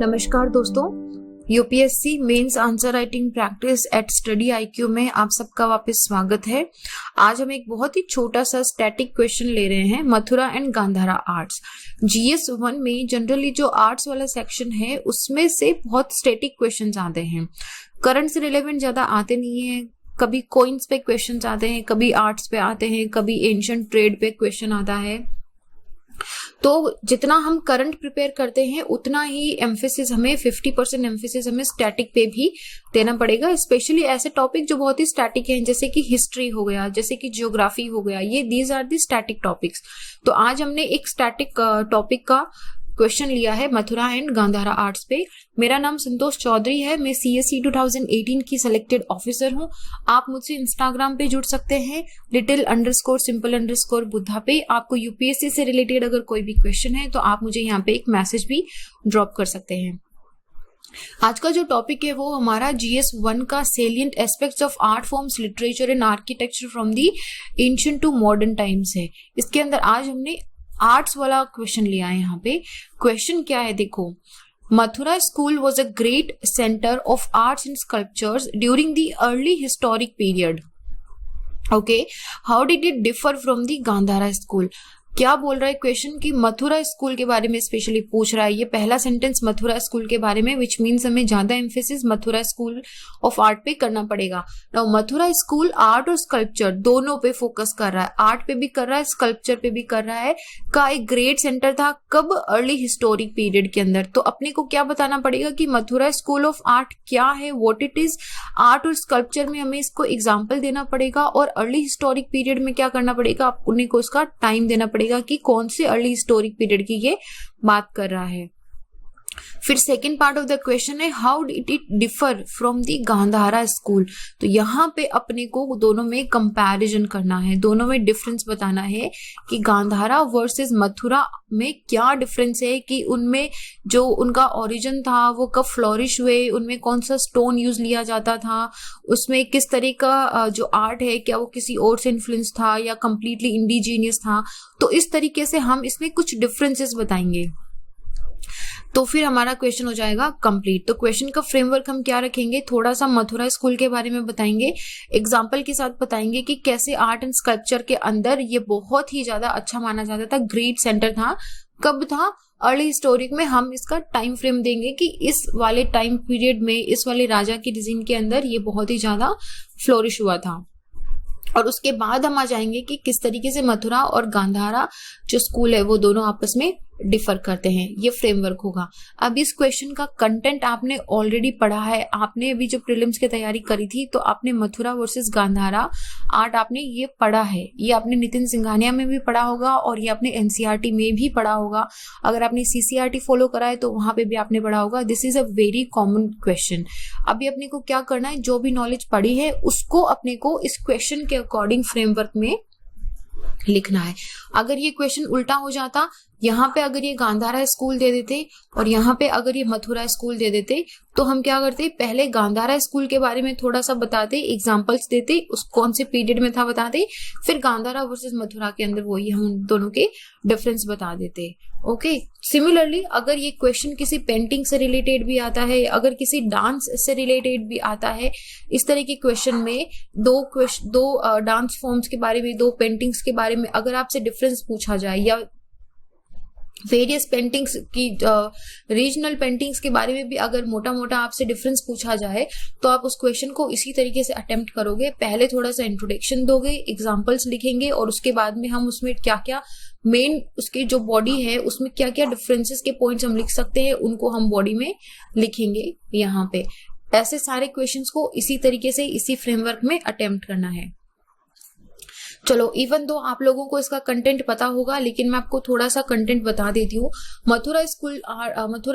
नमस्कार दोस्तों, UPSC mains answer writing practice at Study IQ में आप सबका वापस स्वागत है। आज हम एक बहुत ही छोटा सा स्टैटिक क्वेश्चन ले रहे हैं, Mathura and Gandhara arts. GS 1 में जनरली जो आर्ट्स वाला सेक्शन है उसमें से बहुत स्टैटिक क्वेश्चंस आते हैं, करंट से रिलेवेंट ज्यादा आते नहीं है। कभी कोइंस पे क्वेश्चंस आते हैं, कभी आर्ट्स पे आते हैं, कभी एंशिएंट ट्रेड पे क्वेश्चन आता है। तो जितना हम करंट प्रिपेयर करते हैं उतना ही एम्फेसिस हमें 50% एम्फेसिस हमें स्टैटिक पे भी देना पड़ेगा, स्पेशली ऐसे टॉपिक जो बहुत ही स्टैटिक हैं, जैसे कि हिस्ट्री हो गया, जैसे कि ज्योग्राफी हो गया। ये these are the static topics. तो आज हमने एक स्टैटिक टॉपिक का क्वेश्चन लिया है मथुरा एंड गांधारा आर्ट्स पे। मेरा नाम संतोष चौधरी है, मैं सीएससी 2018 की सिलेक्टेड ऑफिसर हूं। आप मुझसे इंस्टाग्राम पे जुड़ सकते हैं, little_simple_बुद्धा पे। आपको यूपीएससी से रिलेटेड अगर कोई भी क्वेश्चन है तो आप मुझे यहाँ पे एक मैसेज भी ड्रॉप कर सकते हैं। आज का जो टॉपिक है वो हमारा GS 1 का salient aspects of art forms, literature and architecture from the ancient to modern times है। इसके अंदर आज हमने आर्ट्स वाला क्वेश्चन लिया है। यहाँ पे क्वेश्चन क्या है, देखो। Mathura school was a great centre of arts and sculptures during the early historic period. Okay, how did it differ from the Gandhara school? क्या बोल रहा है क्वेश्चन कि मथुरा स्कूल के बारे में स्पेशली पूछ रहा है। ये पहला सेंटेंस मथुरा स्कूल के बारे में, विच मीन्स हमें ज्यादा emphasis Mathura school of art पे करना पड़ेगा। नाउ मथुरा स्कूल आर्ट और स्कल्पचर दोनों पे फोकस कर रहा है, आर्ट पे भी कर रहा है, स्कल्पचर पे भी कर रहा है। का एक ग्रेट सेंटर था कब? अर्ली हिस्टोरिक पीरियड के अंदर। तो अपने को क्या बताना पड़ेगा कि मथुरा स्कूल ऑफ आर्ट क्या है, व्हाट इट इज। आर्ट और स्कल्पचर में हमें इसको एग्जाम्पल देना पड़ेगा, और अर्ली हिस्टोरिक पीरियड में क्या करना पड़ेगा, अपने को इसका टाइम देना पड़ेगा कि कौन से अर्ली हिस्टोरिक पीरियड की ये बात कर रहा है। फिर second part of the question है, how did it differ from the Gandhara school. तो यहाँ पे अपने को दोनों में कंपैरिजन करना है, दोनों में डिफरेंस बताना है कि गांधारा वर्सेस मथुरा में क्या डिफरेंस है, कि उनमें जो उनका ओरिजिन था वो कब फ्लोरिश हुए, उनमें कौन सा स्टोन यूज लिया जाता था, उसमें किस तरह का जो आर्ट है, क्या वो किसी और से इन्फ्लुएंस था या कंप्लीटली इंडिजीनियस था। तो इस तरीके से हम इसमें कुछ डिफरेंसेस बताएंगे, तो फिर हमारा क्वेश्चन हो जाएगा कंप्लीट। तो क्वेश्चन का फ्रेमवर्क हम क्या रखेंगे, थोड़ा सा मथुरा स्कूल के बारे में बताएंगे, एग्जाम्पल के साथ बताएंगे कि कैसे आर्ट एंड स्कल्पचर के अंदर ये बहुत ही ज्यादा अच्छा माना जाता था, ग्रेट सेंटर था। कब था? अर्ली हिस्टोरिक में। हम इसका टाइम फ्रेम देंगे कि इस वाले टाइम पीरियड में, इस वाले राजा की डिजाइन के अंदर ये बहुत ही ज्यादा फ्लोरिश हुआ था। और उसके बाद हम आ जाएंगे कि किस तरीके से मथुरा और गांधारा जो स्कूल है वो दोनों आपस में डिफर करते हैं। ये फ्रेमवर्क होगा। अब इस क्वेश्चन का कंटेंट आपने ऑलरेडी पढ़ा है, आपने अभी जो प्रीलिम्स की तैयारी करी थी तो आपने मथुरा वर्सेस गांधारा आर्ट आपने ये पढ़ा है। ये आपने नितिन सिंघानिया में भी पढ़ा होगा और ये आपने एनसीईआरटी में भी पढ़ा होगा। अगर आपने सीसीईआरटी फॉलो करा है तो वहां पे भी आपने पढ़ा होगा। This is a very common question. अभी अपने को क्या करना है, जो भी नॉलेज पढ़ी है उसको अपने को इस क्वेश्चन के अकॉर्डिंग फ्रेमवर्क में लिखना है। अगर ये क्वेश्चन उल्टा हो जाता, यहाँ पे अगर ये गांधारा स्कूल दे देते और यहाँ पे अगर ये मथुरा स्कूल दे देते, तो हम क्या करते, पहले गांधारा स्कूल के बारे में थोड़ा सा बताते, एग्जांपल्स देते, उस कौन से पीरियड में था बताते, फिर गांधारा वर्सेस मथुरा के अंदर वही हम दोनों के डिफरेंस बता देते। ओके, सिमिलरली अगर ये क्वेश्चन किसी पेंटिंग से रिलेटेड भी आता है, अगर किसी डांस से रिलेटेड भी आता है, इस तरह के क्वेश्चन में दो डांस फॉर्म्स के बारे में, दो पेंटिंग्स के बारे में अगर आपसे डिफरेंस पूछा जाए, या वेरियस पेंटिंग्स की रीजनल पेंटिंग्स के बारे में भी अगर मोटा मोटा आपसे डिफरेंस पूछा जाए, तो आप उस क्वेश्चन को इसी तरीके से अटेम्प्ट करोगे। पहले थोड़ा सा इंट्रोडक्शन दोगे, एग्जांपल्स लिखेंगे, और उसके बाद में हम उसमें क्या क्या मेन उसकी जो बॉडी है उसमें क्या क्या डिफरेंसेस के पॉइंट्स हम लिख सकते हैं, उनको हम बॉडी में लिखेंगे यहाँ पे। ऐसे सारे क्वेश्चंस को इसी तरीके से इसी फ्रेमवर्क में अटेम्प्ट करना है। चलो, इवन दो आप लोगों को इसका कंटेंट पता होगा, लेकिन मैं आपको थोड़ा सा कंटेंट बता देती हूँ। मथुरा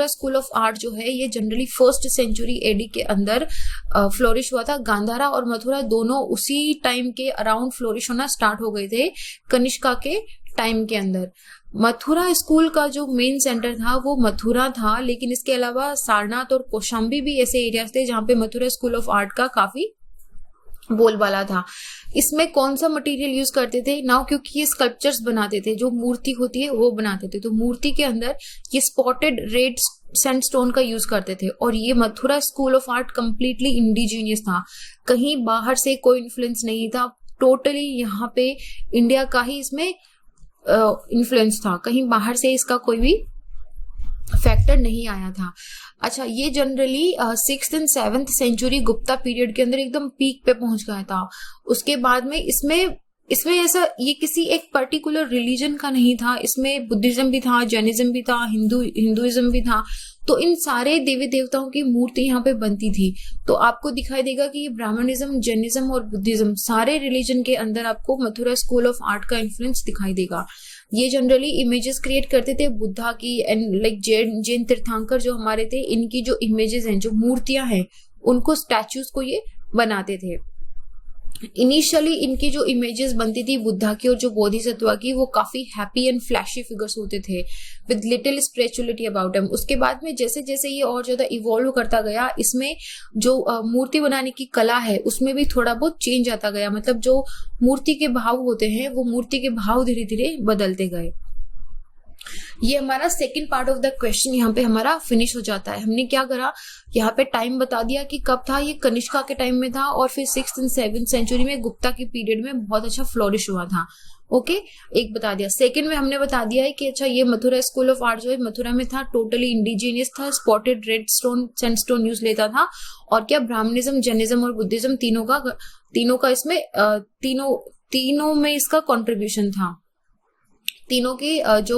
स्कूल ऑफ आर्ट जो है ये जनरली 1st सेंचुरी एडी के अंदर फ्लोरिश हुआ था। गांधारा और मथुरा दोनों उसी टाइम के अराउंड फ्लोरिश होना स्टार्ट हो गए थे, कनिष्का के टाइम के अंदर। मथुरा स्कूल का जो मेन सेंटर था वो मथुरा था, लेकिन इसके अलावा सारनाथ और कौशाम्बी भी ऐसे एरियाज थे जहाँ पे मथुरा स्कूल ऑफ आर्ट का काफी बोलबाला था। इसमें कौन सा मटेरियल यूज करते थे नाउ, क्योंकि ये स्कल्पचर्स बनाते थे, जो मूर्ति होती है वो बनाते थे, तो मूर्ति के अंदर ये स्पॉटेड रेड सैंडस्टोन का यूज करते थे। और ये Mathura school of art completely indigenous था, कहीं बाहर से कोई इन्फ्लुएंस नहीं था, टोटली यहाँ पे इंडिया का ही इसमें इन्फ्लुएंस था, कहीं बाहर से इसका कोई भी फैक्टर नहीं आया था। अच्छा, ये generally 6th and 7th century Gupta period के अंदर एकदम पीक पे पहुंच गया था। उसके बाद में इसमें ऐसा ये किसी एक पर्टिकुलर रिलीजन का नहीं था, इसमें बुद्धिज्म भी था, जैनिज्म भी था, हिंदुइज्म भी था। तो इन सारे देवी देवताओं की मूर्ति यहाँ पे बनती थी। तो आपको दिखाई देगा कि ये ब्राह्मणिज्म, जैनिज्म और बुद्धिज्म सारे रिलीजन के अंदर आपको मथुरा स्कूल ऑफ आर्ट का इन्फ्लुएंस दिखाई देगा। ये जनरली इमेजेस क्रिएट करते थे बुद्धा की एंड लाइक जैन तीर्थंकर जो हमारे थे, इनकी जो इमेजेस हैं, जो मूर्तियां हैं, उनको स्टैचूज को ये बनाते थे। इनिशियली इनकी जो इमेजेस बनती थी बुद्धा की और जो बोधिसत्वा की, वो काफी हैप्पी एंड फ्लैशी फिगर्स होते थे with little spirituality about them. उसके बाद में जैसे जैसे ये और ज्यादा इवॉल्व करता गया, इसमें जो मूर्ति बनाने की कला है उसमें भी थोड़ा बहुत चेंज आता गया, मतलब जो मूर्ति के भाव होते हैं वो मूर्ति के भाव धीरे धीरे बदलते गए। ये हमारा second part of the question यहाँ पे हमारा फिनिश हो जाता है। हमने क्या करा, यहाँ पे टाइम बता दिया कि कब था, ये कनिष्का के टाइम में था, और फिर 6th and 7th सेंचुरी में गुप्ता के पीरियड में बहुत अच्छा फ्लोरिश हुआ था। ओके, एक बता दिया। सेकंड में हमने बता दिया है कि अच्छा ये मथुरा स्कूल ऑफ आर्ट जो है मथुरा में था, टोटली इंडिजीनियस था, spotted red stone sandstone use लेता था, और क्या ब्राह्मणिज्म, जैनिज्म और बुद्धिज्म तीनों का इसमें तीनों में इसका कॉन्ट्रीब्यूशन था। तीनों के जो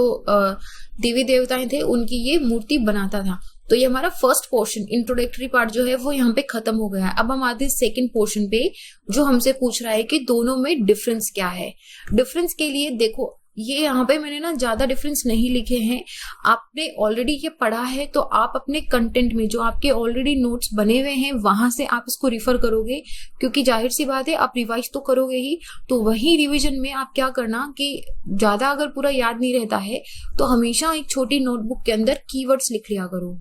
देवी देवताएं थे उनकी ये मूर्ति बनाता था। तो ये हमारा फर्स्ट पोर्शन, इंट्रोडक्टरी पार्ट जो है वो यहाँ पे खत्म हो गया है। अब हम आते हैं सेकंड पोर्शन पे, जो हमसे पूछ रहा है कि दोनों में डिफरेंस क्या है। डिफरेंस के लिए देखो, ये यहाँ पे मैंने ना ज्यादा डिफरेंस नहीं लिखे हैं, आपने ऑलरेडी ये पढ़ा है, तो आप अपने कंटेंट में जो आपके ऑलरेडी नोट्स बने हुए हैं वहां से आप इसको रिफर करोगे, क्योंकि जाहिर सी बात है आप रिवाइज तो करोगे ही। तो वही रिवीजन में आप क्या करना कि ज्यादा अगर पूरा याद नहीं रहता है तो हमेशा एक छोटी नोटबुक के अंदर कीवर्ड्स लिख लिया करो,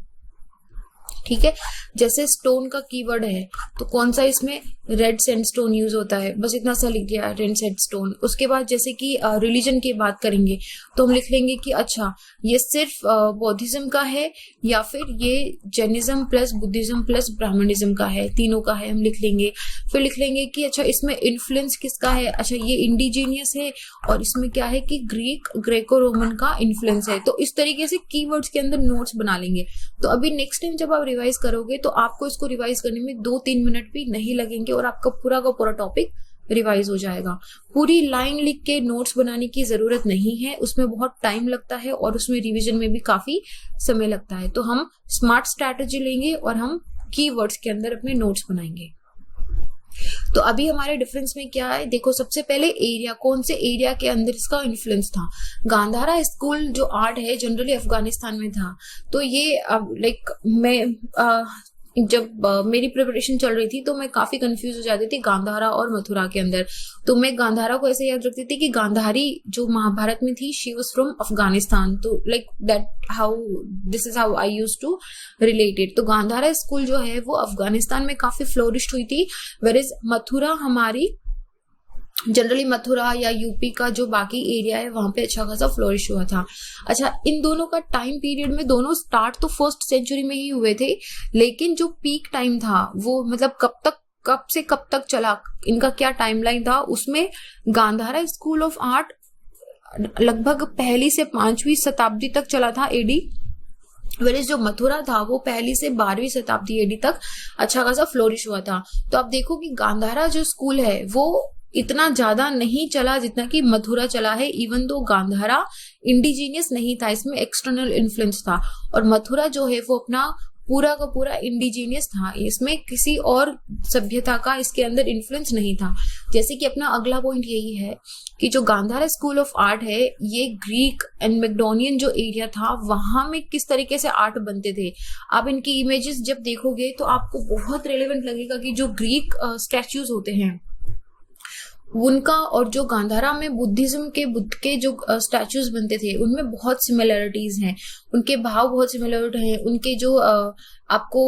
ठीक है। जैसे स्टोन का कीवर्ड है तो कौन सा, इसमें रेड सैंडस्टोन यूज होता है, बस इतना सा लिख दिया, रेड सैंडस्टोन। उसके बाद जैसे कि रिलीजन की बात करेंगे तो हम लिख लेंगे कि अच्छा ये सिर्फ बौद्धिज्म का है या फिर ये Jainism plus Buddhism plus Brahmanism का है, तीनों का है, हम लिख लेंगे। फिर लिख लेंगे कि अच्छा इसमें इन्फ्लुएंस किसका है, अच्छा ये इंडिजीनियस है, और इसमें क्या है कि ग्रेको रोमन का इन्फ्लुएंस है। तो इस तरीके से कीवर्ड्स के अंदर नोट्स बना लेंगे। तो अभी नेक्स्ट टाइम जब आप रिवाइज करोगे तो आपको इसको रिवाइज करने में 2-3 मिनट भी नहीं लगेंगे और आपका पूरा का पूरा टॉपिक रिवाइज हो जाएगा। पूरी लाइन लिख के नोट्स बनाने की जरूरत नहीं है, उसमें बहुत टाइम लगता है और उसमें रिवीजन में भी काफी समय लगता है। तो हम स्मार्ट स्ट्रैटेजी लेंगे और हम कीवर्ड्स के अंदर अपने नोट्स बनाएंगे। तो अभी हमारे डिफरेंस में क्या है, देखो सबसे पहले एरिया, कौन से एरिया के अंदर इसका इन्फ्लुएंस था। गांधारा स्कूल जो आर्ट है जनरली अफगानिस्तान में था। तो ये लाइक मैं जब मेरी प्रिपरेशन चल रही थी तो मैं काफी कंफ्यूज हो जाती थी गांधारा और मथुरा के अंदर। तो मैं गांधारा को ऐसे याद रखती थी कि गांधारी जो महाभारत में थी शी वाज फ्रॉम अफगानिस्तान, तो like that how this is how I used to relate it. तो गांधारा स्कूल जो है वो अफगानिस्तान में काफी फ्लोरिश्ड हुई थी, वेयर इज मथुरा हमारी जनरली मथुरा या यूपी का जो बाकी एरिया है वहां पे अच्छा खासा फ्लोरिश हुआ था। अच्छा, इन दोनों का टाइम पीरियड में दोनों स्टार्ट तो 1st सेंचुरी में ही हुए थे, लेकिन जो पीक टाइम था वो मतलब कब से कब तक चला, इनका क्या टाइमलाइन था, उसमें गांधारा स्कूल ऑफ आर्ट लगभग 1ली से 5वीं शताब्दी तक चला था एडी, वेरिस जो मथुरा था वो 1ली से 12वीं शताब्दी एडी तक अच्छा खासा फ्लोरिश हुआ था। तो आप देखो कि गांधारा जो स्कूल है वो इतना ज्यादा नहीं चला जितना कि मथुरा चला है, इवन दो गांधारा इंडिजीनियस नहीं था, इसमें एक्सटर्नल इन्फ्लुएंस था, और मथुरा जो है वो अपना पूरा का पूरा इंडिजीनियस था, इसमें किसी और सभ्यता का इसके अंदर इन्फ्लुएंस नहीं था। जैसे कि अपना अगला पॉइंट यही है कि जो गांधारा स्कूल ऑफ आर्ट है ये ग्रीक एंड मैकडोनियन जो एरिया था वहां में किस तरीके से आर्ट बनते थे, आप इनकी इमेजेस जब देखोगे तो आपको बहुत रेलेवेंट लगेगा कि जो ग्रीक स्टैच्यूज होते हैं उनका और जो गांधारा में बुद्धिज्म के बुद्ध के जो स्टैचूज बनते थे उनमें बहुत सिमिलरिटीज हैं, उनके भाव बहुत सिमिलर हैं, उनके जो आपको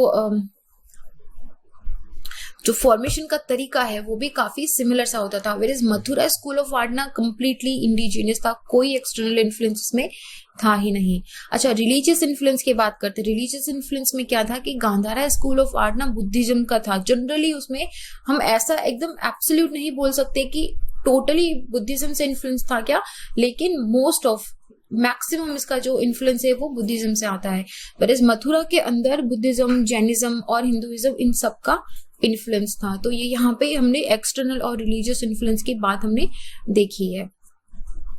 जो फॉर्मेशन का तरीका है वो भी काफी सिमिलर सा होता था। Where is Mathura school of art ना कंप्लीटली इंडिजिनियस था, कोई एक्सटर्नल इन्फ्लुएंस में था ही नहीं। अच्छा, रिलीजियस इन्फ्लुएंस की बात करते हैं। रिलीजियस इन्फ्लुएंस में क्या था कि गांधारा स्कूल ऑफ आर्ट ना बुद्धिज्म का था। जनरली उसमें हम ऐसा एकदम एब्सोल्यूट नहीं बोल सकते कि टोटली बुद्धिज्म से इन्फ्लुएंस था क्या, लेकिन मोस्ट ऑफ मैक्सिमम इसका जो इन्फ्लुएंस है वो बुद्धिज्म से आता है। वेयर मथुरा के अंदर बुद्धिज्म, जैनिज्म और हिंदुइज्म इन सब का इन्फ्लुएंस था। तो ये यहाँ पे हमने एक्सटर्नल और रिलीजियस इन्फ्लुएंस की बात हमने देखी है।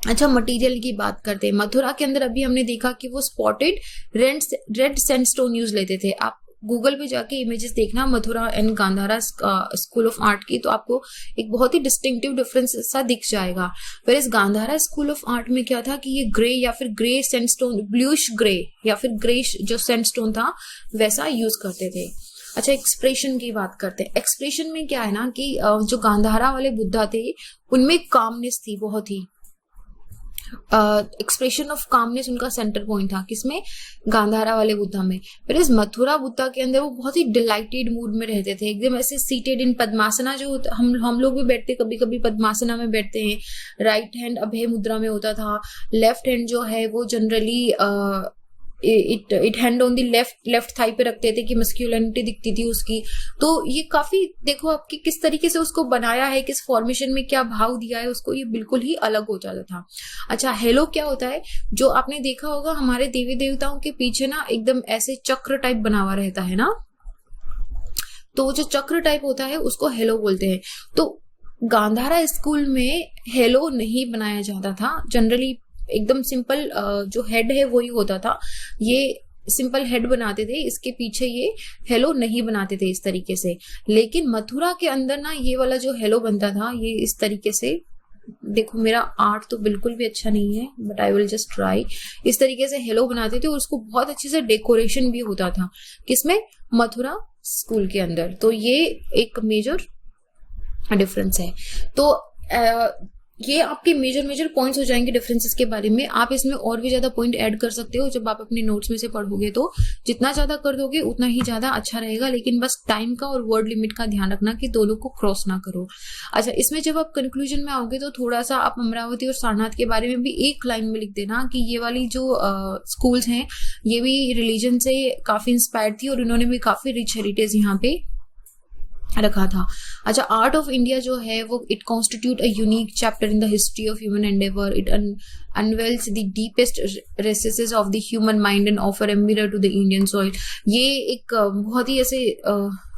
अच्छा, मटेरियल की बात करते हैं। मथुरा के अंदर अभी हमने देखा कि वो स्पॉटेड रेड सैंडस्टोन यूज लेते थे। आप गूगल पे जाके इमेजेस देखना Mathura and Gandhara school of art की, तो आपको एक बहुत ही डिस्टिंक्टिव डिफरेंस सा दिख जाएगा। फिर इस गांधारा स्कूल ऑफ आर्ट में क्या था कि ये ग्रे या फिर ग्रे सैंडस्टोन, ब्लूइश ग्रे या फिर ग्रे जो सैंडस्टोन था वैसा यूज करते थे। अच्छा, एक्सप्रेशन की बात करते हैं। एक्सप्रेशन में क्या है ना कि जो गांधारा वाले बुद्धा थे उनमें कामनेस थी, बहुत ही एक्सप्रेशन ऑफ कामनेस उनका सेंटर पॉइंट था। किसमें? गांधारा वाले बुद्धा में। फिर इस मथुरा बुद्धा के अंदर वो बहुत ही डिलाइटेड मूड में रहते थे, एकदम ऐसे सीटेड इन पद्मासना, जो हम लोग भी बैठते कभी कभी पद्मासना में बैठते हैं। राइट हैंड अभय मुद्रा में होता था, लेफ्ट हैंड जो है वो generally it hand on the left thigh पे रखते थे कि मस्क्यूलिनिटी दिखती थी उसकी। तो ये काफी देखो आपकी किस तरीके से उसको बनाया है, किस फॉर्मेशन में क्या भाव दिया है उसको, ये बिल्कुल ही अलग हो जाता था। अच्छा, हेलो क्या होता है? जो आपने देखा होगा हमारे देवी देवताओं के पीछे ना एकदम ऐसे चक्र टाइप बना हुआ रहता है ना, तो जो चक्र टाइप होता है उसको हेलो बोलते हैं। तो गांधारा स्कूल में हेलो नहीं बनाया जाता था, जनरली एकदम सिंपल जो हेड है वही होता था। ये सिंपल हेड बनाते थे, इसके पीछे ये हेलो नहीं बनाते थे इस तरीके से। लेकिन मथुरा के अंदर ना ये वाला जो हेलो बनता था ये इस तरीके से, देखो मेरा आर्ट तो बिल्कुल भी अच्छा नहीं है but I will just try. इस तरीके से हेलो बनाते थे और उसको बहुत अच्छे से डेकोरेशन भी होता था। किसमें? मथुरा स्कूल के अंदर। तो ये एक मेजर डिफरेंस है। तो ये आपके मेजर पॉइंट्स हो जाएंगे डिफरेंसेस के बारे में। आप इसमें और भी ज्यादा पॉइंट ऐड कर सकते हो जब आप अपने नोट्स में से पढ़ोगे, तो जितना ज्यादा कर दोगे उतना ही ज्यादा अच्छा रहेगा। लेकिन बस टाइम का और वर्ड लिमिट का ध्यान रखना कि दोनों को क्रॉस ना करो। अच्छा, इसमें जब आप कंक्लूजन में आओगे तो थोड़ा सा आप अमरावती और सारनाथ के बारे में भी एक लाइन में लिख देना कि ये वाली जो स्कूल्स हैं ये भी रिलीजन से काफी इंस्पायर्ड थी और इन्होंने भी काफी रिच हेरिटेज यहाँ पे रखा था। अच्छा, आर्ट ऑफ इंडिया जो है वो it constitute a unique chapter in the history of human endeavour. It unveils the deepest recesses of the human mind and offer a mirror to the Indian soil. ये एक बहुत ही ऐसे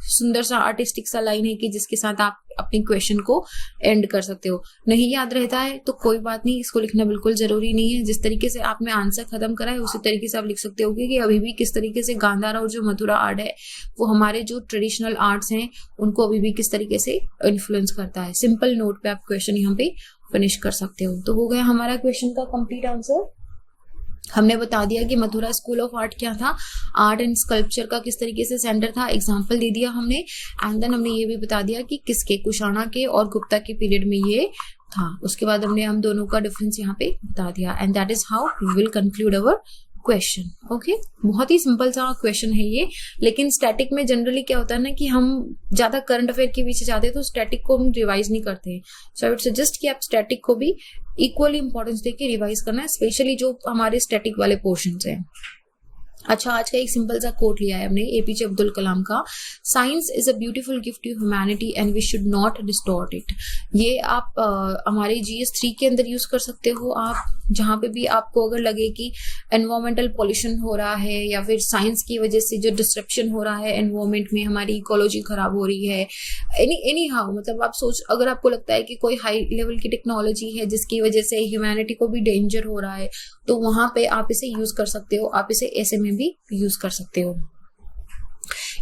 सुंदर सा artistic सा लाइन है कि जिसके साथ आप अपने क्वेश्चन को एंड कर सकते हो। नहीं याद रहता है तो कोई बात नहीं, इसको लिखना बिल्कुल जरूरी नहीं है। जिस तरीके से आपने आंसर खत्म करा है उसी तरीके से आप लिख सकते हो कि अभी भी किस तरीके से गांधारा और जो मथुरा आर्ट है वो हमारे जो ट्रेडिशनल आर्ट्स हैं उनको अभी भी किस तरीके से इन्फ्लुएंस करता है। सिंपल नोट पे आप क्वेश्चन यहाँ पे फिनिश कर सकते हो। तो हो गया हमारा क्वेश्चन का कंप्लीट आंसर। हमने बता दिया कि मथुरा स्कूल ऑफ आर्ट क्या था, आर्ट एंड स्कल्पचर का किस तरीके से सेंटर था, एग्जांपल दे दिया हमने। एंड देन हमने ये भी बता दिया कि किसके, कुषाणा के और गुप्ता के पीरियड में ये था। उसके बाद हमने हम दोनों का डिफरेंस यहाँ पे बता दिया। And that is how we will conclude our question. Okay, बहुत ही सिंपल सा क्वेश्चन है ये। लेकिन स्टैटिक में जनरली क्या होता है ना कि हम ज्यादा करंट अफेयर के पीछे जाते हैं तो स्टैटिक को हम रिवाइज नहीं करते हैं। सो आई वुड सजेस्ट कि आप स्टैटिक को भी इक्वली इंपॉर्टेंस देके रिवाइज करना है, स्पेशली जो हमारे स्टैटिक वाले पोर्शंस हैं। अच्छा, आज का एक सिंपल सा कोट लिया है हमने एपीजे अब्दुल कलाम का, science is a beautiful gift to humanity and we should not distort it. ये आप हमारे GS3 के अंदर यूज कर सकते हो। आप जहां पे भी आपको अगर लगे कि एनवायरमेंटल पॉल्यूशन हो रहा है या फिर साइंस की वजह से जो डिस्ट्रप्शन हो रहा है एनवायरमेंट में, हमारी इकोलॉजी खराब हो रही है, एनी हाउ, मतलब आप सोच, अगर आपको लगता है कि कोई हाई लेवल की टेक्नोलॉजी है जिसकी वजह से ह्यूमैनिटी को भी डेंजर हो रहा है, तो वहां पे आप इसे यूज कर सकते हो। आप इसे ऐसे में भी यूज कर सकते हो।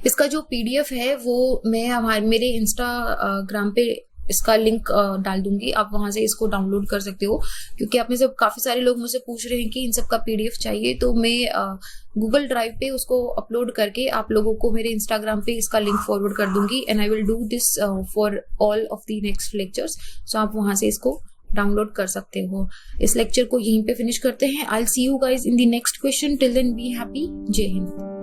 इसका जो PDF है वो मैं मेरे इंस्टाग्राम पे इसका लिंक डाल दूंगी, आप वहां से इसको डाउनलोड कर सकते हो। क्योंकि आप में से काफी सारे लोग मुझसे पूछ रहे हैं कि इन सब का PDF चाहिए, तो मैं गूगल ड्राइव पे उसको अपलोड करके आप लोगों को मेरे इंस्टाग्राम पे इसका लिंक फॉरवर्ड कर दूंगी। And I will do this for all of the next lectures. So आप वहां से इसको डाउनलोड कर सकते हो। इस लेक्चर को यहीं पे फिनिश करते हैं। I will see you guys in the next question. Till then be happy. जय हिंद।